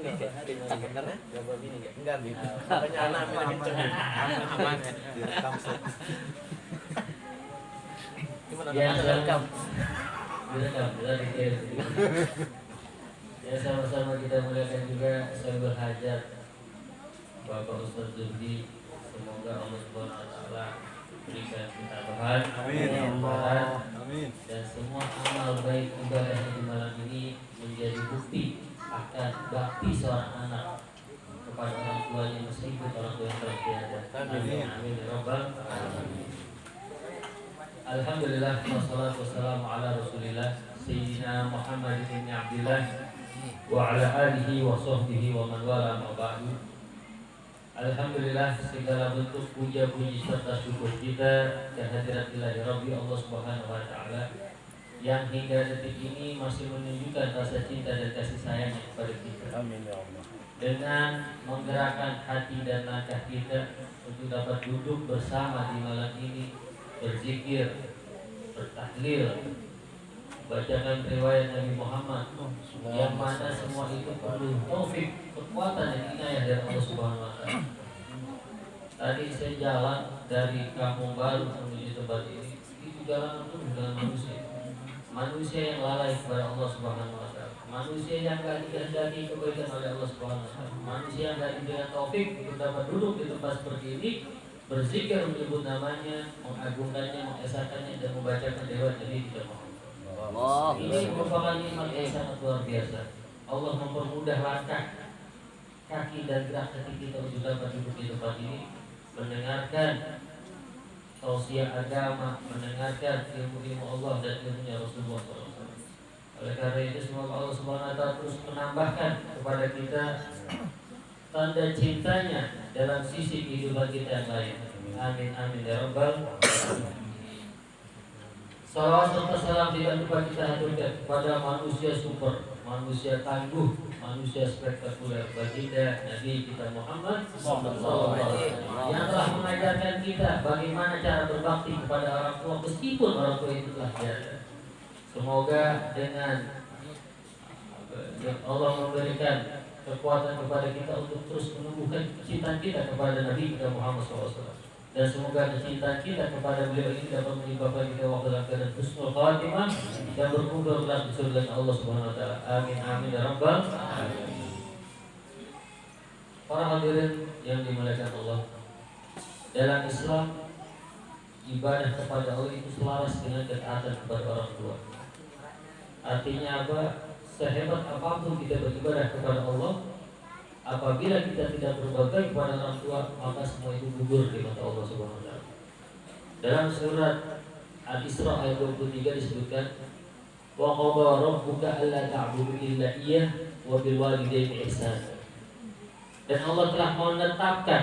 bener ya? Jawab ini enggak gitu. Makanya anak kenceng. Aman ya. Direkam. Gimana direkam? Direkam, direkam. Ya sama-sama kita muliakan juga Syaikhul Hajat Bapak Ustaz Zubdi. Semoga Allah Subhanahu wa taala berikan ketabahan, amin, dan semua amal baik ibadah di malam ini menjadi bukti akan bakti seorang anak kepada orang tuanya meskipun orang tua yang telah tiada. Amin, amin ya rabbal alamin. Alhamdulillah wassalatu wassalamu ala Rasulillah Sayyidina Muhammad bin Abdillah wa ala alihi wa sahbihi wa man wala ma ba'du. Alhamdulillah segala bentuk puja-puji serta syukur kita kehadirat Ilahi Rabbi Allah Subhanahu wa taala yang hingga detik ini masih menunjukkan rasa cinta dan kasih sayangnya kepada kita. Amin ya Allah. Dengan menggerakkan hati dan langkah kita untuk dapat duduk bersama di malam ini, berzikir, bertahlil, bacakan riwayat Nabi Muhammad, yang mana semua itu perlu taufik, kekuatan dan inayah dari Allah Subhanahu wa taala. Tadi saya jalan dari Kampung Baru menuju tempat ini, itu jalan penuh dengan manusia. Manusia yang lalai kepada Allah Subhanahu wa taala. Manusia yang enggak dikehendaki kebaikan oleh Allah Subhanahu wa taala. Manusia yang enggak diberikan taufik untuk dapat duduk di tempat seperti ini, berzikir menyebut namanya, mengagungkannya, mengesahkannya dan membacakan riwayat Nabi kita Muhammad. Ini merupakan nikmat yang sangat luar biasa. Allah mempermudah langkah kaki dan gerak kaki kita untuk dapat duduk di tempat ini, mendengarkan tausiah agama, mendengarkan ilmu-ilmu Allah dan ilmunya Rasulullah SAW. Oleh karena itu semoga Allah Subhanahu wa taala terus menambahkan kepada kita tanda cintanya dalam sisi kehidupan kita yang lain. Amin amin ya rabbal alamin. Salawat serta salam tidak lupa kita haturkan kepada manusia super, manusia tangguh, manusia spektakuler, baginda Nabi kita Muhammad sallallahu alaihi wasallam yang telah mengajarkan kita bagaimana cara berbakti kepada orang tua meskipun orang tua itu telah tiada. Semoga dengan Allah memberikan kekuatan kepada kita untuk terus menumbuhkan kecintaan kita kepada Nabi kita Muhammad SAW. Dan semoga kecintaan kita kepada beliau ini dapat menyebabkan kita waktu dalam keadaan husnul khatimah dan berkumpul kelak di surga Allah Subhanahu wa taala. Amin amin ya rabbal alamin. Para hadirin yang dimuliakan Allah, dalam Islam ibadah kepada Allah itu selaras dengan ketaatan kepada orang tua. Artinya apa? Sehebat apapun kita beribadah kepada Allah, apabila kita tidak berbakti kepada orang tua, maka semua itu gugur di mata Allah Subhanahu wa taala. Dalam surat Al-Isra ayat 23 disebutkan, "Wa qadha rabbuka alla ta'budu illa iyyah wa bil walidayni ihsana." Dan Allah telah menetapkan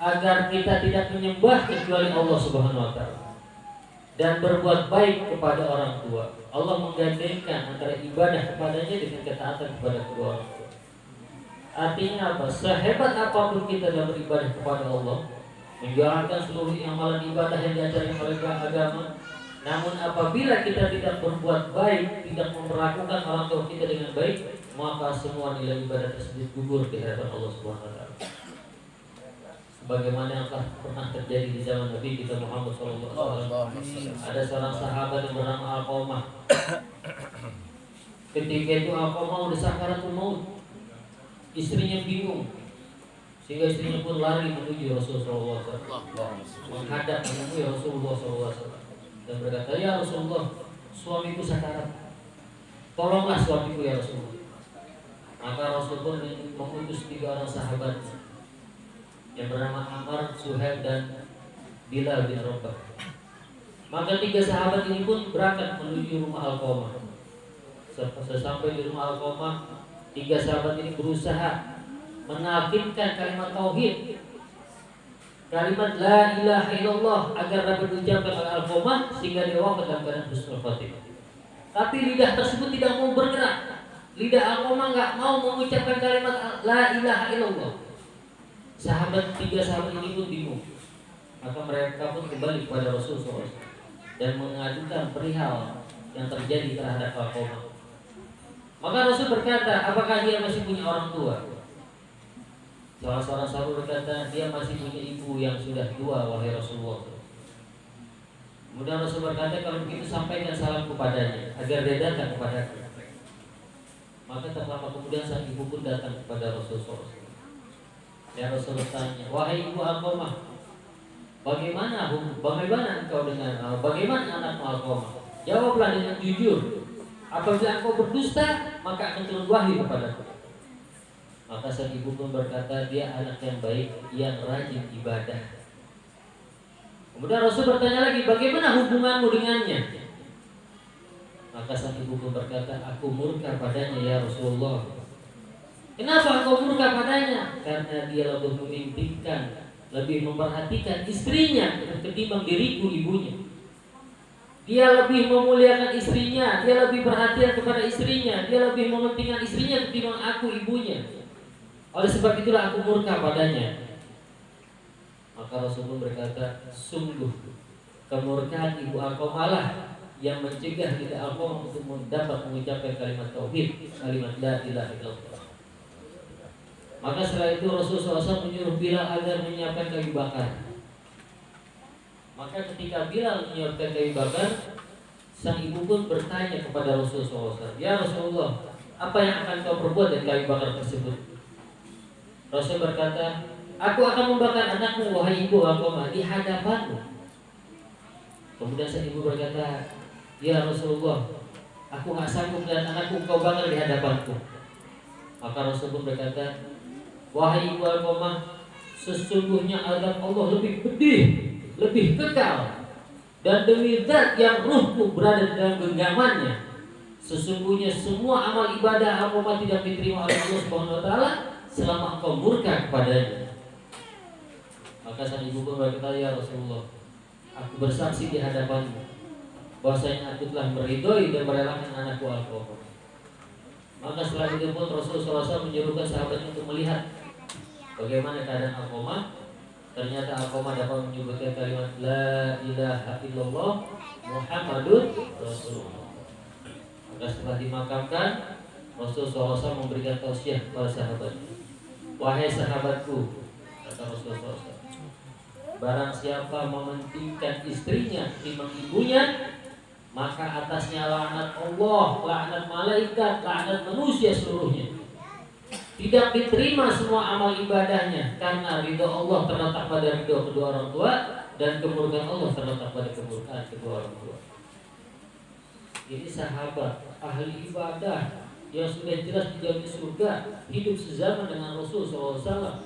agar kita tidak menyembah kecuali Allah Subhanahu wa taala dan berbuat baik kepada orang tua. Allah menggandengkan antara ibadah kepadanya dengan ketaatan kepada kedua orang tua. Artinya apa? Sehebat apapun kita dalam beribadah kepada Allah, menjalankan seluruh amalan ibadah yang diajarkan oleh agama, namun apabila kita tidak berbuat baik, tidak memperlakukan orang tua kita dengan baik, maka semua nilai ibadah tersebut gugur di hadapan Allah Subhanahu wa taala. Sebagaimana yang telah pernah terjadi di zaman Nabi kita Muhammad SAW. Ada seorang sahabat yang bernama Al-Qamah. Ketika itu Al-Qamah udah sakaratul maut. Istrinya bingung, sehingga istrinya pun lari menuju Rasulullah SAW, menghadap menemui Rasulullah SAW dan berkata, "Ya Rasulullah, suamiku sakarat, tolonglah suamiku ya Rasulullah." Maka Rasul pun mengutus 3 orang sahabat yang bernama Ammar, Suhaib dan Bilal bin Rabah. Maka 3 sahabat ini pun berangkat menuju rumah Al-Qamah. Sesampai di rumah Al-Qamah, 3 sahabat ini berusaha menafikan kalimat tauhid, kalimat la ilaha illallah agar dapat diucapkan oleh Al-Qamah sehingga dia wafat dalam keadaan husnul khatimah. Tapi lidah tersebut tidak mau bergerak. Lidah Al-Qamah enggak mau mengucapkan kalimat la ilaha illallah. 3 sahabat ini pun bingung. Maka mereka pun kembali kepada Rasulullah SAW dan mengadukan perihal yang terjadi terhadap Al-Qamah. Maka Rasul berkata, apakah dia masih punya orang tua? Salah seorang sahabat berkata, dia masih punya ibu yang sudah tua, wahai Rasulullah. Kemudian Rasul berkata, kalau begitu sampaikan salam kepadanya agar dia datang kepadaku. Maka tak lama kemudian sang ibu pun datang kepada Rasulullah. Ya Rasul bertanya, wahai ibu Alqamah, bagaimana engkau dengan bagaimana anakmu Alqamah? Jawablah dengan jujur. Apabila engkau berdusta, maka akan turun wahyu kepadaku. Maka sang ibu pun berkata, dia anak yang baik, yang rajin ibadah. Kemudian Rasul bertanya lagi, bagaimana hubunganmu dengannya? Maka sang ibu pun berkata, aku murka padanya ya Rasulullah. Kenapa engkau murka padanya? Karena dia lebih memimpikan, lebih memperhatikan istrinya ketimbang diriku ibunya. Dia lebih memuliakan istrinya, dia lebih perhatian kepada istrinya, dia lebih mementingkan istrinya ketimbang aku ibunya. Oleh sebab itulah aku murka padanya. Maka Rasulullah berkata, sungguh kemurkaan ibu Alqamah lah yang mencegah kita Alqamah untuk dapat mengucapkan kalimat tauhid, kalimat la ilaha illallah. Maka setelah itu Rasulullah SAW menyuruh Bilal agar menyiapkan kayu bakar. Maka ketika Bilal menyiapkan kayu bakar, sang ibu pun bertanya kepada Rasulullah SAW, ya Rasulullah, apa yang akan kau perbuat dengan kayu bakar tersebut? Rasul berkata, aku akan membakar anakmu wahai ibu Alqamah di hadapanmu. Kemudian sang ibu berkata, ya Rasulullah, aku gak sanggup melihat anakku kau bakar di hadapanku. Maka Rasul pun berkata, wahai ibu Alqamah, sesungguhnya azab Allah lebih pedih, lebih kekal, dan demi zat yang ruhku berada dalam genggamannya, sesungguhnya semua amal ibadah Alqamah tidak diterima oleh Allah Subhanahu wa taala selama engkau murka kepadanya. Maka sang ibu pun berkata, ya Rasulullah, aku bersaksi di hadapanmu bahwasanya aku telah meridhoi dan merelakan anakku Alqamah. Maka setelah itu pun Rasulullah SAW menyuruhkan sahabatnya untuk melihat bagaimana keadaan Alqamah. Ternyata Alqamah dapat menyebutkan kalimat la ilaha illallah Muhammadun Rasulullah. Maka setelah dimakamkan, Rasulullah SAW memberikan tausiah kepada sahabatnya. Wahai sahabatku, kata Rasulullah SAW, barang siapa mementingkan istrinya ketimbang ibunya, maka atasnya laknat Allah, laknat malaikat, laknat manusia seluruhnya. Tidak diterima semua amal ibadahnya, karena ridho Allah terletak pada ridho kedua orang tua, dan kemurkaan Allah terletak pada kemurkaan kedua orang tua. Ini sahabat ahli ibadah yang sudah jelas dijamin surga, hidup sezaman dengan Rasul SAW,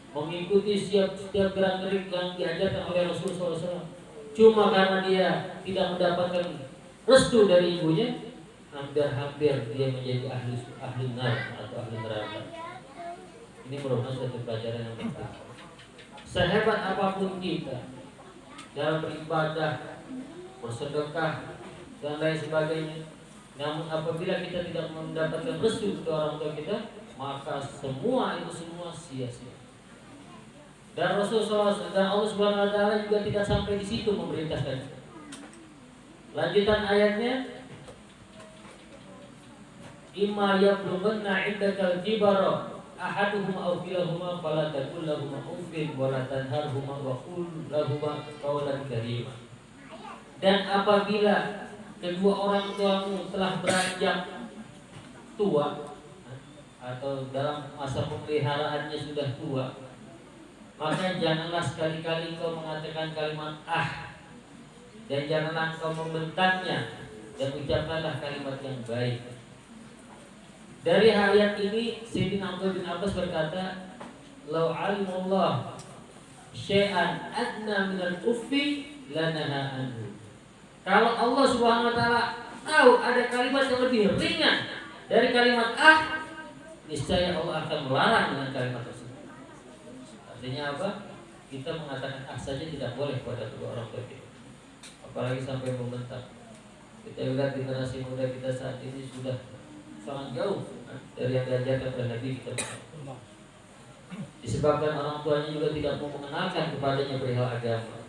mengikuti setiap gerak-gerik yang diajarkan oleh Rasul SAW. Cuma karena dia tidak mendapatkan restu dari ibunya, hampir dia menjadi ahli neraka atau ahli neraka. Ini merupakan suatu pelajaran yang penting. Sehebat apapun kita dalam beribadah, bersedekah dan lain sebagainya, namun apabila kita tidak mendapatkan restu dari orang tua kita, maka semua sia-sia. Dan Rasulullah dan Allah Subhanahu wa taala juga tidak sampai di situ memerintahkan. Lanjutan ayatnya, imma yablughanna 'indakal kibara ahaduhuma aw kilahuma fala taqul lahumā uffin wa la tanharhumā wa qul lahumā qawlan karīmā. Dan apabila kedua orang tuamu telah beranjak tua atau dalam masa pemeliharaannya sudah tua, maka janganlah sekali-kali kau mengatakan kalimat dan janganlah kau membentaknya, dan ucapkanlah kalimat yang baik. Dari ayat ini Sayyidina Abdullah bin Abbas berkata, "Lau alimullah syai'an adna minal uffi lanaha anhu." Kalau Allah Subhanahu wa taala tahu ada kalimat yang lebih ringan dari kalimat niscaya Allah akan melarang dengan kalimat tersebut. Artinya apa? Kita mengatakan saja tidak boleh pada kedua orang tua kita, apalagi sampai membentak. Kita lihat generasi muda kita saat ini sudah sangat jauh dari yang diajarkan oleh Nabi kita. Disebabkan orang tuanya juga tidak mau mengenalkan kepadanya perihal agama.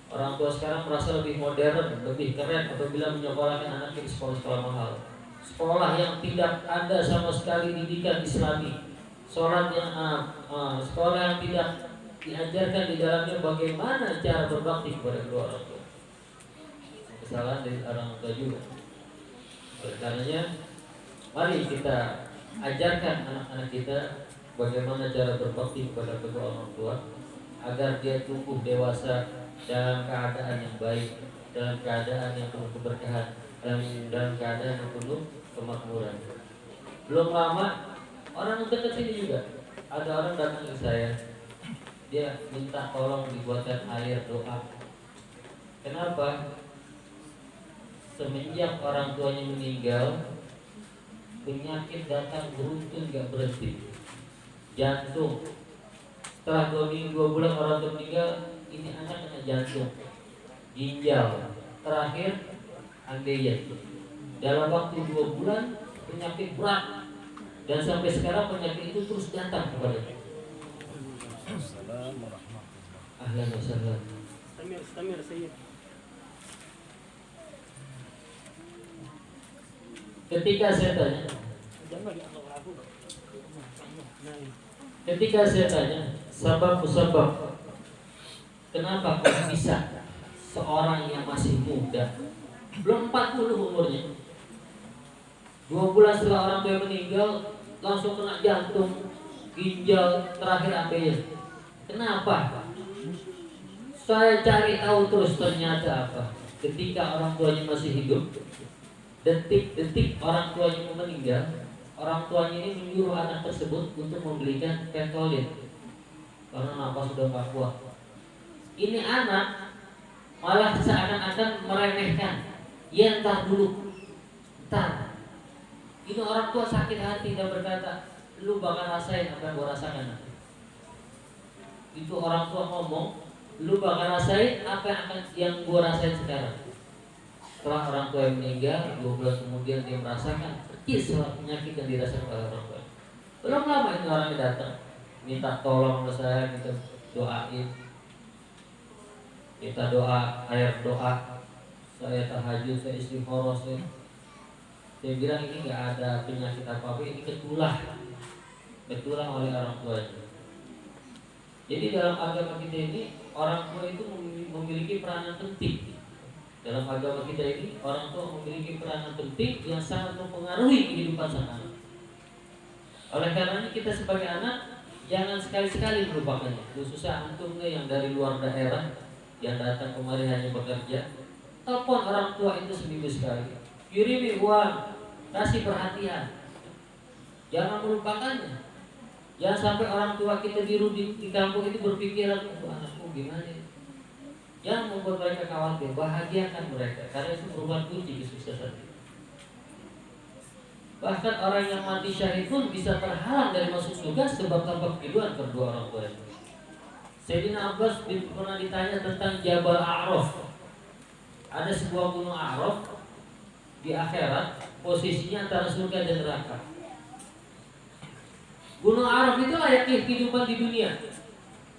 Orang tua sekarang merasa lebih modern, lebih keren apabila menyekolahkan anaknya di sekolah-sekolah mahal. sekolah yang tidak ada sama sekali didikan Islami, sekolah yang tidak diajarkan di dalamnya bagaimana cara berbakti kepada kedua orang tua. Kesalahan dari orang tua juga. Oleh karenanya, mari kita ajarkan anak-anak kita bagaimana cara berbakti kepada kedua orang tua agar dia tumbuh dewasa dalam keadaan yang baik, dalam keadaan yang penuh keberkahan, dan dalam keadaan yang penuh kemakmuran. Belum lama orang dekat sini juga ada orang datang ke saya, dia minta tolong dibuatkan air doa. Kenapa? Semenjak orang tuanya meninggal, penyakit datang beruntun gak berhenti. Jantung, setelah 2 bulan orang tua meninggal, ini anak kena jantung, ginjal, terakhir ambeien. Dalam waktu 2 bulan penyakit berat, dan sampai sekarang penyakit itu terus datang kepadanya. Ahlan wa sahlan. Istamir Sayyid. Ketika saya tanya sebab kenapa kok bisa seorang yang masih muda, belum 40 umurnya, 2 bulan setelah orang tua meninggal langsung kena jantung, ginjal, terakhir ambeien. Kenapa? Saya cari tahu terus, ternyata apa? Ketika orang tuanya masih hidup, detik-detik orang tuanya mau meninggal, orang tuanya ini menyuruh anak tersebut untuk membelikan Ventolin karena nafas sudah gak kuat. Ini anak malah seakan-akan meremehkan. Ya entar dulu, entar. Ini orang tua sakit hati dan berkata, lu bakal rasain apa yang gua rasakan nanti. Itu orang tua ngomong, lu bakal rasain apa yang gua rasain sekarang. Setelah orang tua yang meninggal, 2 bulan kemudian dia merasakan persis penyakit yang dirasakan oleh orang tua. Belum lama ini orang yang datang minta tolong ke saya, minta doain, minta doa, air doa. Saya tahajud, saya istikharah, saya bilang ini nggak ada penyakit apa-apa, ini ketulah oleh orang tuanya. Jadi dalam agama kita ini orang tua itu memiliki peranan penting. Dalam agama kita ini orang tua memiliki peranan penting yang sangat mempengaruhi kehidupan sang anak. Oleh karena kita sebagai anak jangan sekali-sekali melupakannya. Khususnya antum yang dari luar daerah yang datang kemari hanya bekerja, telepon orang tua itu seminggu sekali, kirimi uang, kasih perhatian. Jangan melupakannya. Jangan sampai orang tua kita di kampung itu berpikiran, anakku gimana ya? Jangan membuat mereka khawatir, bahagiakan mereka, karena itu merupakan kunci kesuksesan. Bahkan orang yang mati syahid pun bisa terhalang dari masuk surga sebab tanpa keriduan kedua orang tua itu. Sayyidina Abbas pernah ditanya tentang Jabal A'raf. Ada sebuah gunung A'raf di akhirat, posisinya antara surga dan neraka. Gunung A'raf itu layaknya kehidupan di dunia.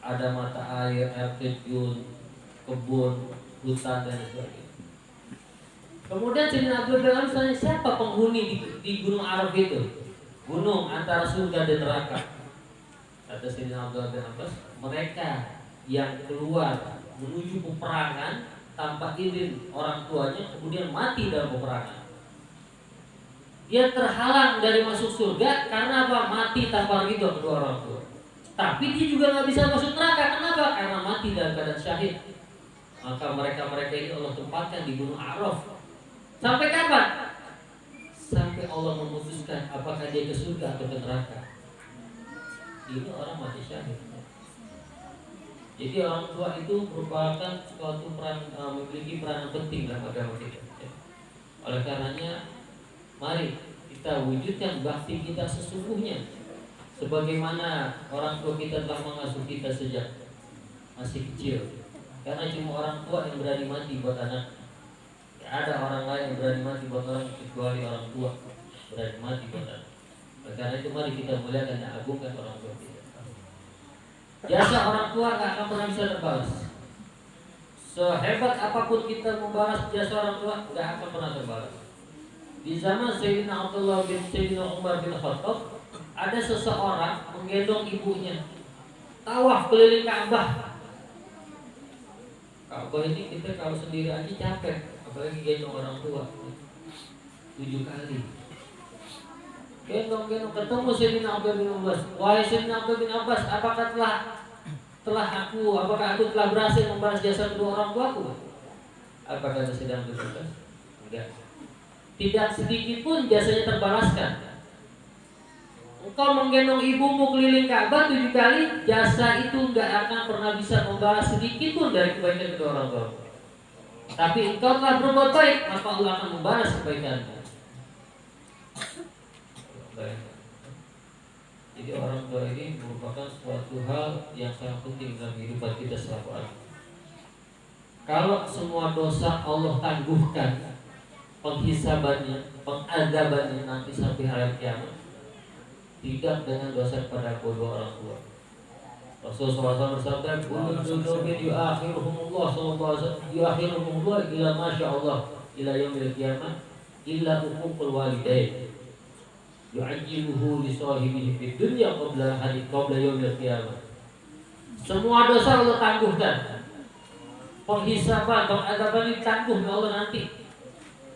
Ada mata air, air terjun, kebun, hutan dan sebagainya. Kemudian Sayyidina Abdul Rahman tanya, siapa penghuni di Gunung Arab itu? Gunung antara surga dan neraka. Kata Sayyidina Abdul Rahman, mereka yang keluar menuju peperangan tanpa izin orang tuanya, kemudian mati dalam peperangan. Dia terhalang dari masuk surga karena apa? Mati tanpa ridho kedua orang tua. Tapi dia juga nggak bisa masuk neraka. Kenapa? Karena mati dalam keadaan syahid. Maka mereka ini Allah tempatkan di Gunung Araf. Sampai kapan? Sampai Allah memutuskan apakah dia ke surga atau ke neraka. Ini orang mati syahid. Jadi orang tua itu merupakan suatu memiliki peran penting dalam agama kita. Oleh karenanya, mari kita wujudkan bakti kita sesungguhnya, sebagaimana orang tua kita telah mengasuh kita sejak masih kecil. Karena cuma orang tua yang berani mati buat anak. Tidak ada orang lain yang berani mati buat orang kecuali orang tua berani mati buat anak. Karena itu mari kita muliakan dan agungkan orang tua kita. Jasa orang tua tidak akan pernah bisa terbalas. Sehebat apapun kita membalas jasa orang tua, tidak akan pernah terbalas. Di zaman Sayyidina Abdullah bin Sayyidina Umar bin Khattab, ada seseorang menggendong ibunya tawaf keliling Ka'bah. Ka'bah ini kita kalau sendiri aja capek, apalagi gendong orang tua. 7 kali. Gendong ketemu Sayyidina Abdullah bin Abbas. Wahai Sayyidina Abdullah bin Abbas, apakah apakah aku telah berhasil membalas jasa kedua orang tuaku? Apakah kata Sayyidina Abdullah bin Abbas? Enggak. Tidak sedikit pun jasanya terbalaskan. Engkau menggendong ibumu keliling Ka'bah 7 kali, jasa itu enggak akan pernah bisa membalas sedikit pun dari kebaikan kedua orang tua. Tapi engkau telah berbuat baik, maka Allah akan membalas kebaikanmu. Jadi orang tua ini merupakan suatu hal yang sangat penting dalam kehidupan kita selalu. Kalau semua dosa Allah tangguhkan penghisabannya, pengadabannya nanti sampai hari kiamat, tidak dengan dosa kepada kedua orang tua. Rasulullah SAW bersabda, "Kullu dzunubin yuakhiruhumullah ila masyaallah ila yaumil qiyamah illa uququl walidain. Yu'ajjiluhu li sahibihi fid dunya qabla yaumil qiyamah." Semua dosa Allah tangguhkan. Penghisaban, pengadaban ditangguh oleh Allah nanti,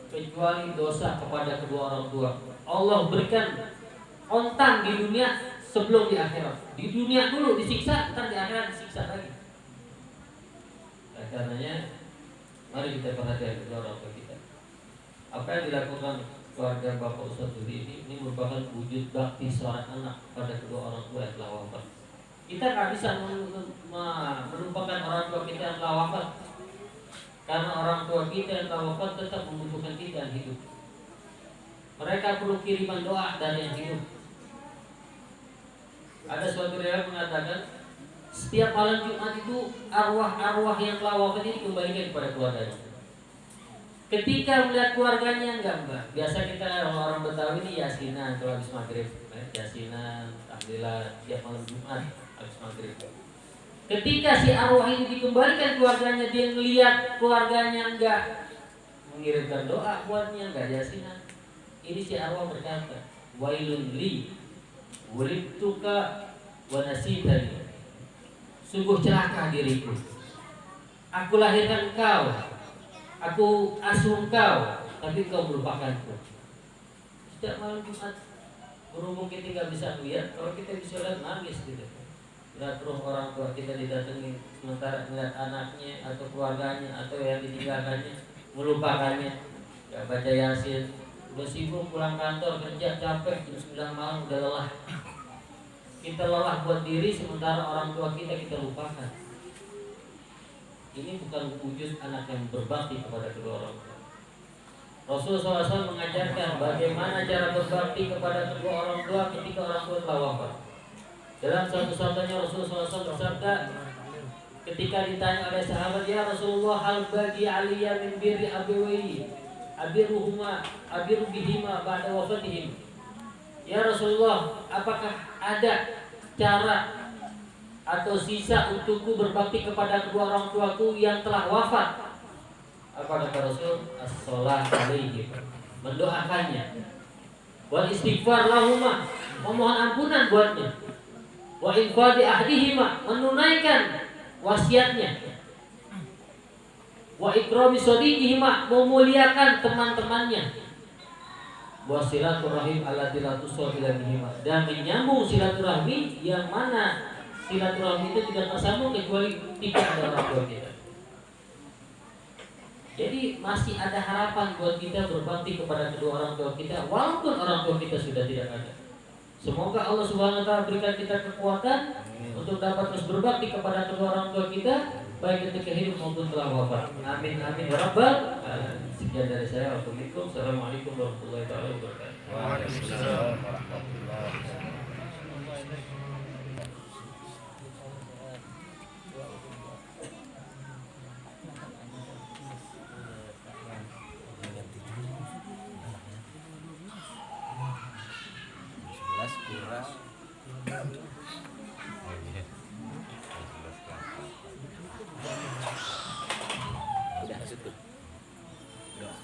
kecuali dosa kepada kedua orang tua. Allah berikan kontan di dunia sebelum di akhirat. Di dunia dulu disiksa, ntar di akhirat disiksa lagi. Nah, karenanya mari kita perhatikan kedua orang tua kita. Apa yang dilakukan keluarga Bapak Ustaz Duri ini merupakan wujud bakti seorang anak pada kedua orang tua yang telah wafat. Kita nggak bisa melupakan orang tua kita yang telah wafat, karena orang tua kita yang telah wafat tetap membutuhkan kita yang hidup. Mereka perlu kiriman doa dari yang hidup. Ada suatu riwayat mengatakan setiap malam Jumat itu arwah-arwah yang telah wafat ini dikembalikan kepada keluarganya. Ketika melihat keluarganya enggak. Biasa kita orang Betawi ini yasinan kalau habis maghrib, yasinan, tahlilan tiap malam Jumat habis maghrib. Ketika si arwah ini dikembalikan keluarganya, dia melihat keluarganya enggak mengirimkan doa buatnya, enggak yasinan. Ini si arwah berkata, "Wailun li wulidtuka wa nasitani." Sungguh celaka diriku. Aku lahirkan engkau, aku asuh engkau, tapi engkau melupakanku. Setiap malam Jumat, berhubung kita nggak bisa lihat, kalau kita bisa lihat nangis gitu. Lihat roh orang tua kita didatangi, sementara melihat anaknya atau keluarganya atau yang ditinggalkannya, melupakannya, nggak baca yasin, udah sibuk pulang kantor kerja capek jam 9 malam udah lelah. Kita lelah buat diri, sementara orang tua kita lupakan. Ini bukan wujud anak yang berbakti kepada kedua orang tua. Rasulullah SAW mengajarkan bagaimana cara berbakti kepada kedua orang tua ketika orang tua telah wafat. Dalam satu sabdanya Rasulullah SAW bersabda, ketika ditanya oleh sahabat, "Ya Rasulullah, hal bagi aliyah min birri abiwayi abiru bihima ba'da wafatihim?" Ya Rasulullah, apakah ada cara atau sisa untukku berbakti kepada kedua orang tuaku yang telah wafat? Apa kata Rasul? As-sholat alaihim, mendoakannya. Wal istighfar lahuma, memohon ampunan buatnya. Wa infadi ahdihima, menunaikan wasiatnya. Wa ikrami sadiqihima, memuliakan teman-temannya. Wa silaturahim allati la tusul ila bihima, dan menyambung silaturahmi yang mana silaturahmi itu tidak tersambung kecuali tidak ada orang tua kita. Jadi masih ada harapan buat kita berbakti kepada kedua orang tua kita walaupun orang tua kita sudah tidak ada. Semoga Allah Subhanahu wa taala berikan kita kekuatan untuk dapat terus berbakti kepada kedua orang tua kita baik ketika hidup maupun telah wafat. Amin amin ya rabbal alamin. Sekian dari saya. Assalamualaikum warahmatullahi wabarakatuh. Waalaikumsalam warahmatullahi wabarakatuh. Udah, situ. Udah.